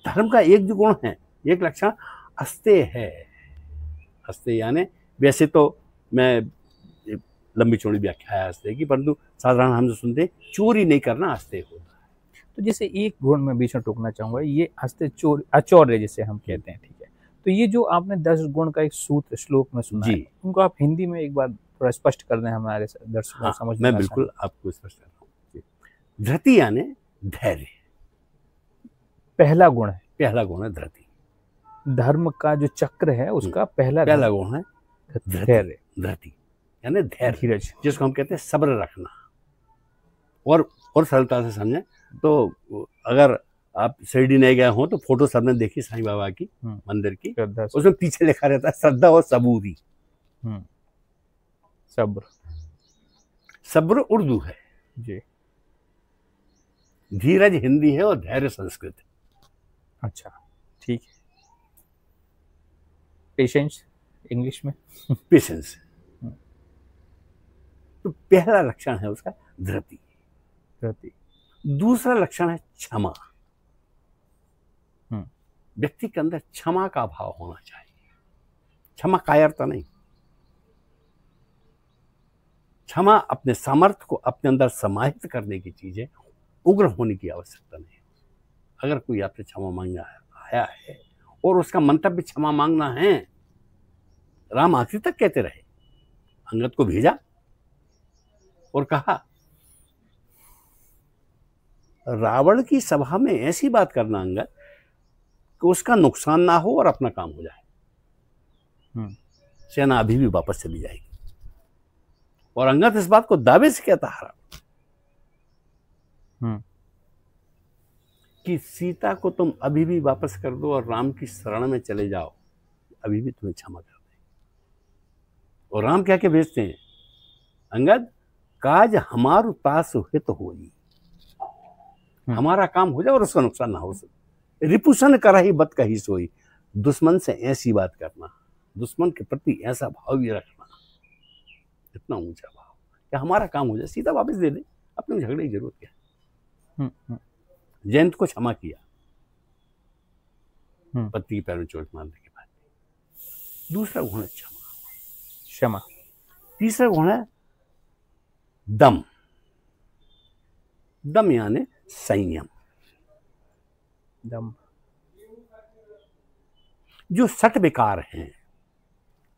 धर्म का एक जो गुण है, एक लक्षण अस्तेय है। अस्तेय यानी वैसे तो मैं लंबी चौड़ी व्याख्या है अस्तेय की, परंतु साधारण हम जो सुनते हैं चोरी नहीं करना अस्तेय होता है। तो जैसे एक गुण में बीच में टोकना चाहूंगा, ये अस्तेय चोर अचौर्य जिसे हम कहते हैं, ठीक है, तो ये जो आपने 10 गुण का एक सूत्र श्लोक में सुना है, उनको आप हिंदी में एक बार थोड़ा स्पष्ट कर दें हमारे दर्शकों को समझने में। मैं बिल्कुल आपको स्पष्ट कर रहा हूँ। धृति यानी धैर्य, पहला गुण है। पहला गुण है धृति। धर्म का जो चक्र है उसका पहला गुण है धैर्य। धृति यानी धैर्य, धीरज, जिसको हम कहते हैं सब्र रखना। और सरलता से समझें तो अगर आप शिरडी नहीं गए हो तो फोटो सबने देखी साईं बाबा की मंदिर की, उसमें पीछे लिखा रहता है श्रद्धा और सबूरी। सब्र, सब्र उर्दू है जी, धीरज हिंदी है और धैर्य संस्कृत है। अच्छा, ठीक है। पेशेंस इंग्लिश में पेशेंस। तो पहला लक्षण है उसका धृति। दूसरा लक्षण है क्षमा। व्यक्ति के अंदर क्षमा का भाव होना चाहिए। क्षमा कायरता नहीं, क्षमा अपने सामर्थ्य को अपने अंदर समाहित करने की चीज है, उग्र होने की आवश्यकता नहीं। अगर कोई आपसे क्षमा मांगने आया है और उसका मंतव्य क्षमा मांगना है, राम आखिर तक कहते रहे, अंगद को भेजा और कहा रावण की सभा में ऐसी बात करना अंगद कि उसका नुकसान ना हो और अपना काम हो जाए, सेना अभी भी वापस चली जाएगी। और अंगद इस बात को दावे से कहता है कि सीता को तुम अभी भी वापस कर दो और राम की शरण में चले जाओ, अभी भी तुम्हें क्षमा कर देंगे। और राम क्या क्या भेजते हैं, अंगद काज हमारू तासु हित होई, हमारा काम हो जाए और उसका नुकसान ना हो सके। रिपुसन करा ही बत कही सोई, दुश्मन से ऐसी बात करना, दुश्मन के प्रति ऐसा भाव भी रखना, इतना ऊंचा भाव कि हमारा काम हो जाए, सीता वापस दे दे, अपने झगड़े की जरूरत क्या है। जयंत को क्षमा किया पति के पैरों में चोट मारने के बाद। दूसरा गुण है क्षमा। तीसरा गुण है दम। दम यानी संयम। दम जो सठ विकार हैं,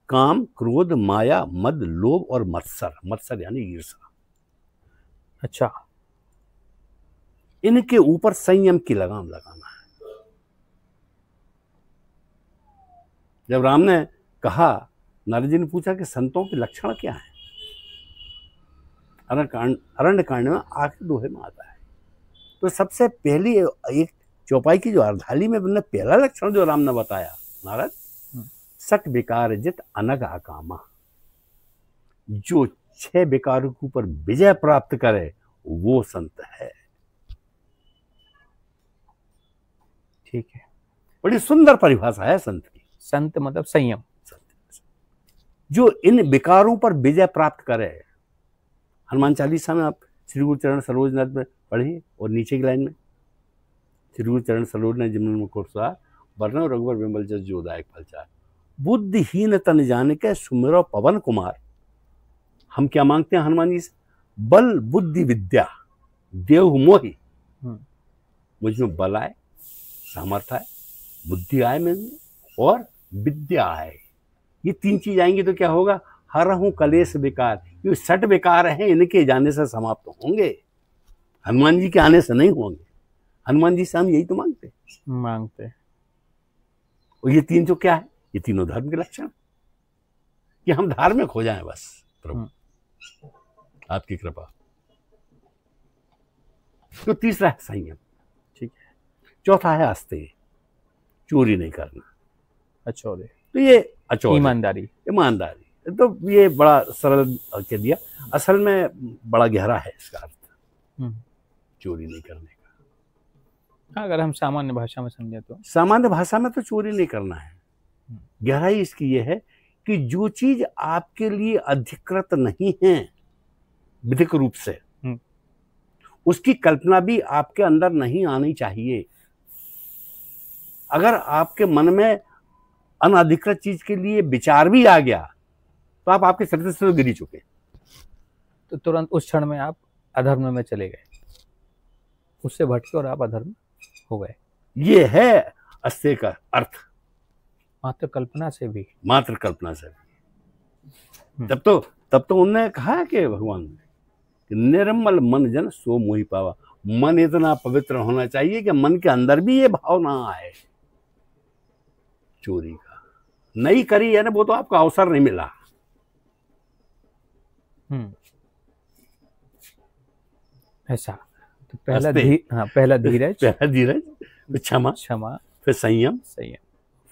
काम, क्रोध, माया, मद, लोभ और मत्सर, मत्सर यानी ईर्ष्या, अच्छा, इनके ऊपर संयम की लगाम लगाना है। जब राम ने कहा, नारद जी ने पूछा कि संतों के लक्षण क्या है, अरण्य कांड में आखिरी दोहे में आता है। तो सबसे पहली एक चौपाई की जो अर्धाली में पहला लक्षण जो राम ने बताया, नारद सठ विकार जित अनग अकामा, जो 6 विकारों के ऊपर विजय प्राप्त करे वो संत है। ठीक है, बड़ी सुंदर परिभाषा है संत की। संत मतलब संयम। जो इन विकारों पर विजय प्राप्त करे। हनुमान चालीसा में आप श्री गुरु चरण सरोज नद में पढ़िए, और नीचे की लाइन में श्री गुरु चरण सरोज ने जिमन मुकुरसार वर्ण रघुवर विमल जस जोदायक फलचार, बुद्धिहीन तन जान के सुमिरो पवन कुमार। हम क्या मांगते हैं हनुमान जी से, बल बुद्धि विद्या देव मोहि। मुझ में बल आए, सामर्थ्य आए, बुद्धि आए में, और विद्या आए। ये 3 चीज आएंगी तो क्या होगा, हरहूं कलेश विकार। ये 60 विकार हैं, इनके जाने से समाप्त होंगे, हनुमान जी के आने से नहीं होंगे। हनुमान जी से हम यही तो मांगते। और ये 3 जो क्या है, ये तीनों धर्म के लक्षण, कि हम धार्मिक हो जाएं बस प्रभु, आपकी कृपा। तो तीसरा है संयम, ठीक है। चौथा है अस्तेय, चोरी नहीं करना, अचौरे। तो ये अचौरे, ईमानदारी। तो ये बड़ा सरल कह दिया, असल में बड़ा गहरा है इसका अर्थ, चोरी नहीं करने का। अगर हम सामान्य भाषा में समझे तो, सामान्य भाषा में तो चोरी नहीं करना है। गहराई इसकी ये है कि जो चीज आपके लिए अधिकृत नहीं है विधिक रूप से, उसकी कल्पना भी आपके अंदर नहीं आनी चाहिए। अगर आपके मन में अनधिकृत चीज के लिए विचार भी आ गया तो आप आपके शरीर से तो गिर ही चुके। तो तुरंत उस क्षण में आप अधर्म में चले गए, उससे भटके और आप अधर्म हो गए। ये है अस्ते का अर्थ, मात्र कल्पना से भी। मात्र कल्पना से भी। तब तो उन्होंने कहा कि भगवान कि निर्मल मन जन सो मोहि पावा। मन इतना पवित्र होना चाहिए कि मन के अंदर भी ये भाव ना आए चोरी का। नहीं करी है ना, वो तो आपका अवसर नहीं मिला। ऐसा तो पहला पहला धीरज, पहला धीरज, फिर क्षमा, फिर संयम,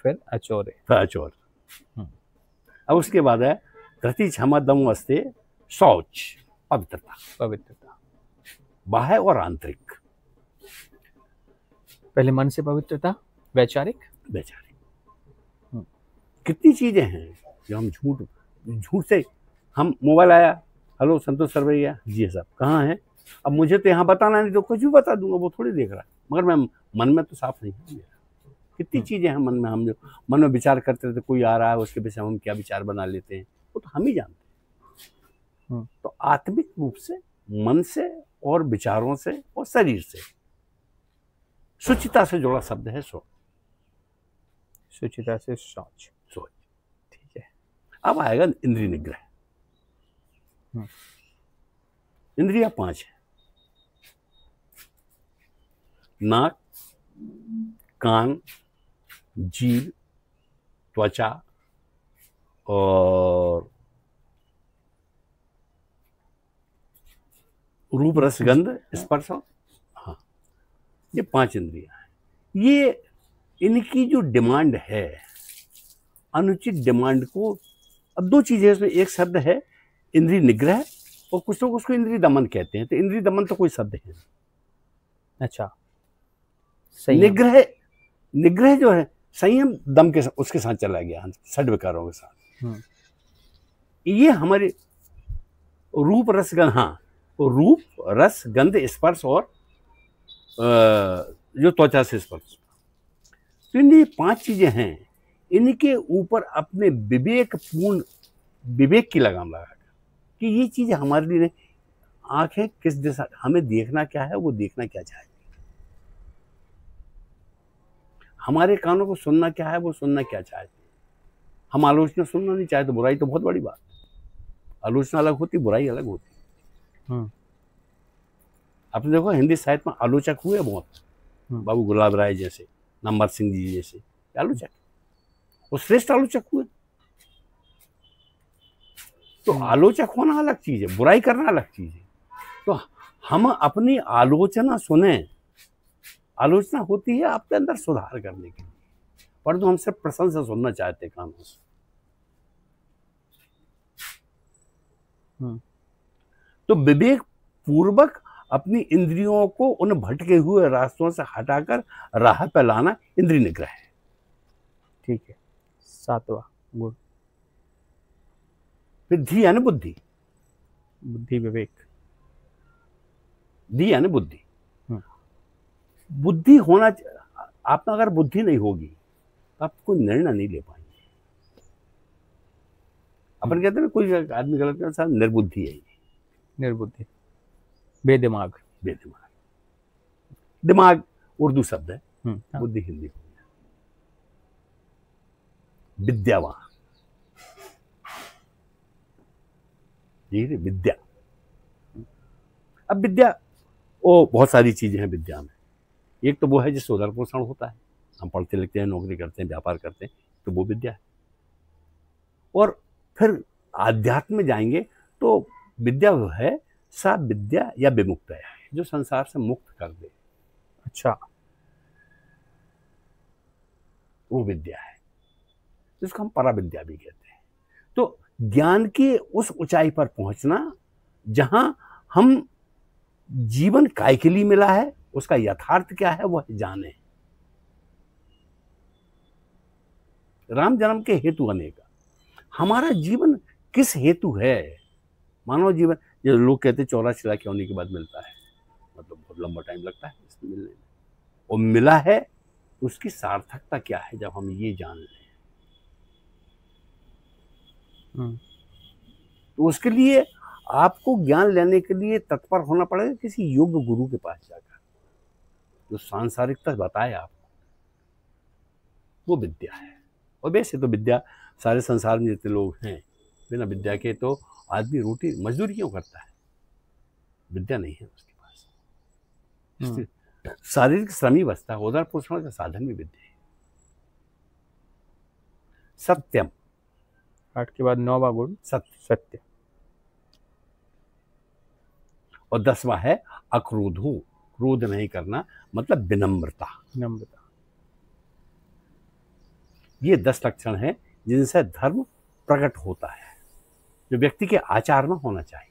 फिर अचौर्य, अब उसके बाद है धृति क्षमा दम अस्ते शौच, पवित्रता बाह्य और आंतरिक। पहले मन से पवित्रता, वैचारिक। कितनी चीजें हैं जो हम झूठ से, हम मोबाइल आया, हेलो संतोष सरवैया जी साहब कहाँ हैं, अब मुझे तो यहाँ बताना नहीं तो कुछ भी बता दूंगा, वो थोड़ी देख रहा है, मगर मैं मन में तो साफ नहीं हूँ। कितनी चीजें हैं मन में, हम जो मन में विचार करते रहते, कोई आ रहा है उसके पीछे हम क्या विचार बना लेते हैं, वो तो हम ही जानते हैं। तो आत्मिक रूप से मन से और विचारों से और शरीर से शुचिता से जुड़ा शब्द है शौच। शुचिता से शौच, ठीक है। अब आएगा इंद्रिय निग्रह। इंद्रियां 5 है, नाक, कान, जीभ, त्वचा और रूप रस गंध स्पर्श। हाँ, ये 5 इंद्रियां हैं। ये इनकी जो डिमांड है, अनुचित डिमांड को, अब 2 चीजें इसमें, एक शब्द है इंद्रिय निग्रह और कुछ लोग उसको इंद्रिय दमन कहते हैं। तो इंद्रिय दमन तो कोई शब्द है। अच्छा, निग्रह जो है संयम दम के उसके साथ चला गया, षड विकारों के साथ। ये हमारे रूप रस गंध, हाँ, रूप रस गंध स्पर्श और जो त्वचा से स्पर्श, तो ये 5 चीजें हैं। इनके ऊपर अपने विवेक की लगाम लगा कि ये चीज हमारे लिए, आंखें किस दिशा, हमें देखना क्या है वो देखना क्या चाहिए, हमारे कानों को सुनना क्या है वो सुनना क्या चाहते हैं। हम आलोचना सुनना नहीं चाहते, बुराई तो बहुत बड़ी बात है। आलोचना अलग होती, बुराई अलग होती। आपने देखो हिंदी साहित्य में आलोचक हुए बहुत, बाबू गुलाब राय जैसे, नंबर सिंह जी जैसे आलोचक, वो श्रेष्ठ आलोचक हुए। तो आलोचक होना अलग चीज है, बुराई करना अलग चीज है। तो हम अपनी आलोचना सुने, आलोचना होती है आपके अंदर सुधार करने के लिए, परंतु हम सिर्फ प्रशंसा सुनना चाहते हैं कानों से। तो विवेक पूर्वक अपनी इंद्रियों को उन भटके हुए रास्तों से हटाकर राह पर लाना इंद्रिय निग्रह है। ठीक है। 7वां गुण, फिर धी यानी बुद्धि, विवेक, धी यानी बुद्धि। बुद्धि होना, आप में अगर बुद्धि नहीं होगी तो आप कोई निर्णय नहीं ले पाएंगे। अपन कहते हैं कोई आदमी गलत करता है, निर्बुद्धि है, निर्बुद्धि, बेदिमाग। दिमाग उर्दू शब्द है, बुद्धि हिंदी। विद्यावान, विद्या। अब विद्या, बहुत सारी चीजें हैं विद्या में। एक तो वो है जिससे उदर पोषण होता है, हम पढ़ते लिखते हैं, नौकरी करते हैं, व्यापार करते हैं, तो वो विद्या है। और फिर आध्यात्म में जाएंगे तो विद्या वो है सा विद्या या विमुक्त है, जो संसार से मुक्त कर दे। अच्छा, वो विद्या है जिसको हम पराविद्या भी कहते हैं। तो ज्ञान की उस ऊंचाई पर पहुंचना जहां हम जीवन काय के लिए मिला है, उसका यथार्थ क्या है वह जाने। राम जन्म के हेतु अनेक, हमारा जीवन किस हेतु है। मानव जीवन, जो लोग कहते 84 लाख होने के बाद मिलता है, मतलब बहुत लंबा टाइम लगता है इसमें मिलने में, और मिला है उसकी सार्थकता क्या है जब हम ये जान लें। तो उसके लिए आपको ज्ञान लेने के लिए तत्पर होना पड़ेगा किसी योग्य गुरु के पास जाकर, जो सांसारिकता बताए आपको, वो विद्या है। और वैसे तो विद्या सारे संसार में जितने लोग हैं, बिना विद्या के तो आदमी रोटी मजदूरी क्यों करता है, विद्या नहीं है उसके पास। शारीरिक श्रम ही बचता है, उदर पोषण का साधन भी विद्या है। सत्यम, 8 के बाद 9वां गुण सत्य। और 10वां है अक्रोधो, क्रोध नहीं करना, मतलब विनम्रता। ये 10 लक्षण हैं जिनसे धर्म प्रकट होता है, जो व्यक्ति के आचार में होना चाहिए।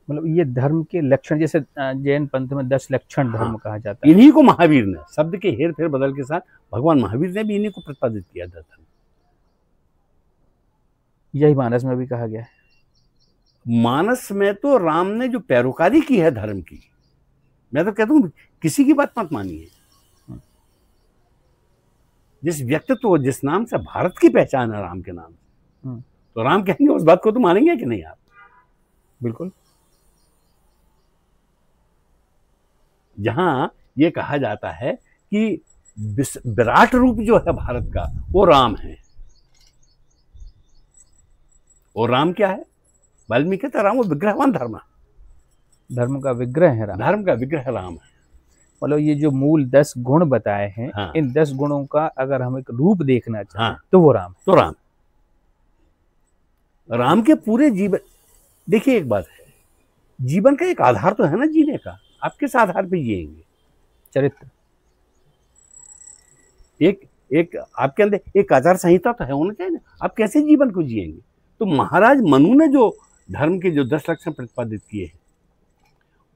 मतलब ये धर्म के लक्षण, जैसे जैन पंथ में 10 लक्षण धर्म कहा जाता है। इन्हीं को महावीर ने, शब्द के हेर फेर बदल के साथ भगवान महावीर ने भी इन्हीं को प्रतिपादित किया था। धर्म यही मानस में भी कहा गया है। मानस में तो राम ने जो पैरोकारी की है धर्म की, मैं तो कहता हूँ किसी की बात मत मानिए। जिस व्यक्तित्व, जिस नाम से भारत की पहचान है राम के नाम से, तो राम कहेंगे उस बात को तो मानेंगे कि नहीं आप? बिल्कुल। जहां ये कहा जाता है कि विराट रूप जो है भारत का वो राम है, और राम क्या है? वाल्मीकि कहता राम वो विग्रहवान धर्म का विग्रह है राम। धर्म का विग्रह राम है। मतलब ये जो मूल 10 गुण बताए हैं, हाँ। इन 10 गुणों का अगर हम एक रूप देखना चाहें, हाँ। तो वो राम। तो राम के पूरे जीवन, देखिए एक बात है, जीवन का एक आधार तो है ना जीने का, आप किस आधार पे जिएंगे? चरित्र। एक आपके अंदर एक आचार संहिता तो है होना चाहिए ना, आप कैसे जीवन को जिएंगे? तो महाराज मनु ने जो धर्म के जो 10 लक्षण प्रतिपादित किए हैं,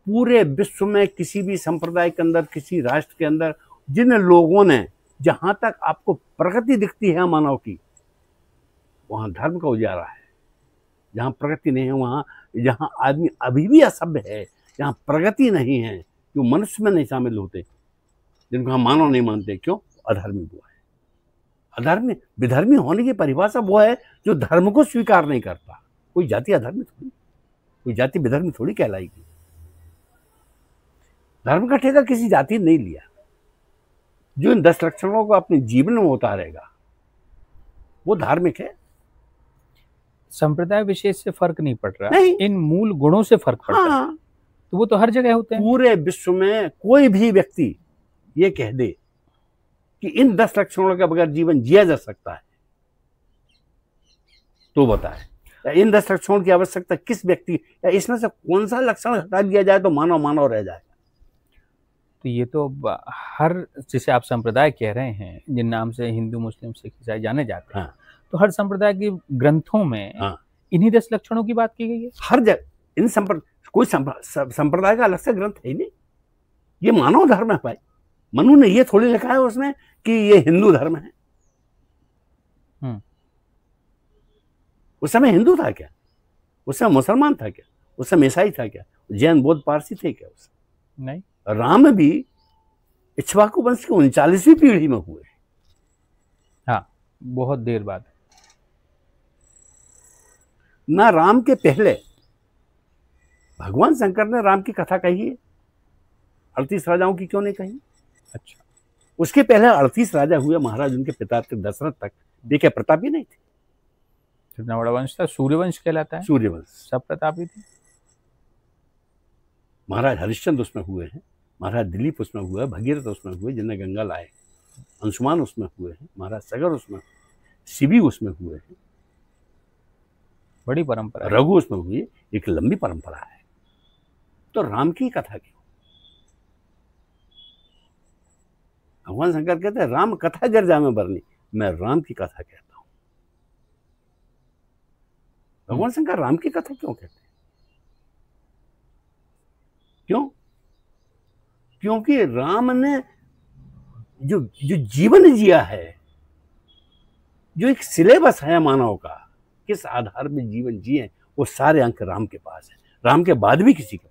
पूरे विश्व में किसी भी संप्रदाय के अंदर, किसी राष्ट्र के अंदर, जिन लोगों ने, जहां तक आपको प्रगति दिखती है मानव की, वहां धर्म का उजाला है। जहां प्रगति नहीं है, वहां, जहां आदमी अभी भी असभ्य है, जहां प्रगति नहीं है, जो मनुष्य में नहीं शामिल होते, जिनको हम मानव नहीं मानते, क्यों? अधर्मी वो है। अधर्मी, विधर्मी होने की परिभाषा वो है जो धर्म को स्वीकार नहीं करता। कोई जाति अधर्मी थोड़ी, कोई जाति विधर्मी थोड़ी कहलाएगी। धर्म का ठेका किसी जाति ने नहीं लिया। जो इन 10 लक्षणों को अपने जीवन में उतारेगा वो धार्मिक है। संप्रदाय विशेष से फर्क नहीं पड़ रहा, नहीं। इन मूल गुणों से फर्क पड़ रहा है। तो वो तो हर जगह होते हैं। पूरे विश्व में कोई भी व्यक्ति ये कह दे कि इन 10 लक्षणों के बगैर जीवन जिया जा सकता है, तो बताए इन 10 लक्षणों की आवश्यकता किस व्यक्ति, या इसमें से कौन सा लक्षण हटा दिया जाए तो मानव मानव रह जाए? तो ये तो हर, जैसे आप संप्रदाय कह रहे हैं, जिन नाम से हिंदू, मुस्लिम, सिख, ईसाई जाने जाते हैं, तो हर संप्रदाय के ग्रंथों में इन्हीं 10 लक्षणों की बात की गई है। हर जगह इन कोई संप्रदाय का अलग से ग्रंथ है नहीं, ये मानव धर्म है भाई। मनु ने ये थोड़ी लिखा है उसमें कि ये हिंदू धर्म है। उस समय हिंदू था क्या? उस समय मुसलमान था क्या? उस समय ईसाई था क्या? जैन, बौद्ध, पारसी थे क्या उस समय? नहीं। राम भी इक्ष्वाकु वंश की 39वीं पीढ़ी में हुए। हाँ, बहुत देर बाद। ना राम के पहले भगवान शंकर ने राम की कथा कही है, 38 राजाओं की क्यों नहीं कही? अच्छा, उसके पहले 38 राजा हुए महाराज, उनके पिता थे दशरथ तक, वे क्या प्रतापी नहीं थे? कितना बड़ा वंश था, सूर्यवंश कहलाता है। सूर्यवंश, सब प्रतापी थे। महाराज हरिश्चंद्र उसमें हुए हैं, महाराज दिलीप उसमें हुए, भगीरथ उसमें हुए जिन्हें गंगा लाए, अंशुमान उसमें हुए हैं, महाराज सगर उसमें, शिवी उसमें हुए हैं, बड़ी परंपरा, रघु उसमें हुई, एक लंबी परंपरा है। तो राम की कथा क्यों? भगवान शंकर कहते हैं राम कथा गिरजा में बरनी, मैं राम की कथा कहता हूं। भगवान शंकर राम की कथा क्यों कहते हैं? क्यों? क्योंकि राम ने जो जीवन जिया है, जो एक सिलेबस है मानव का, किस आधार में जीवन जिए, वो सारे अंक राम के पास है। राम के बाद भी किसी के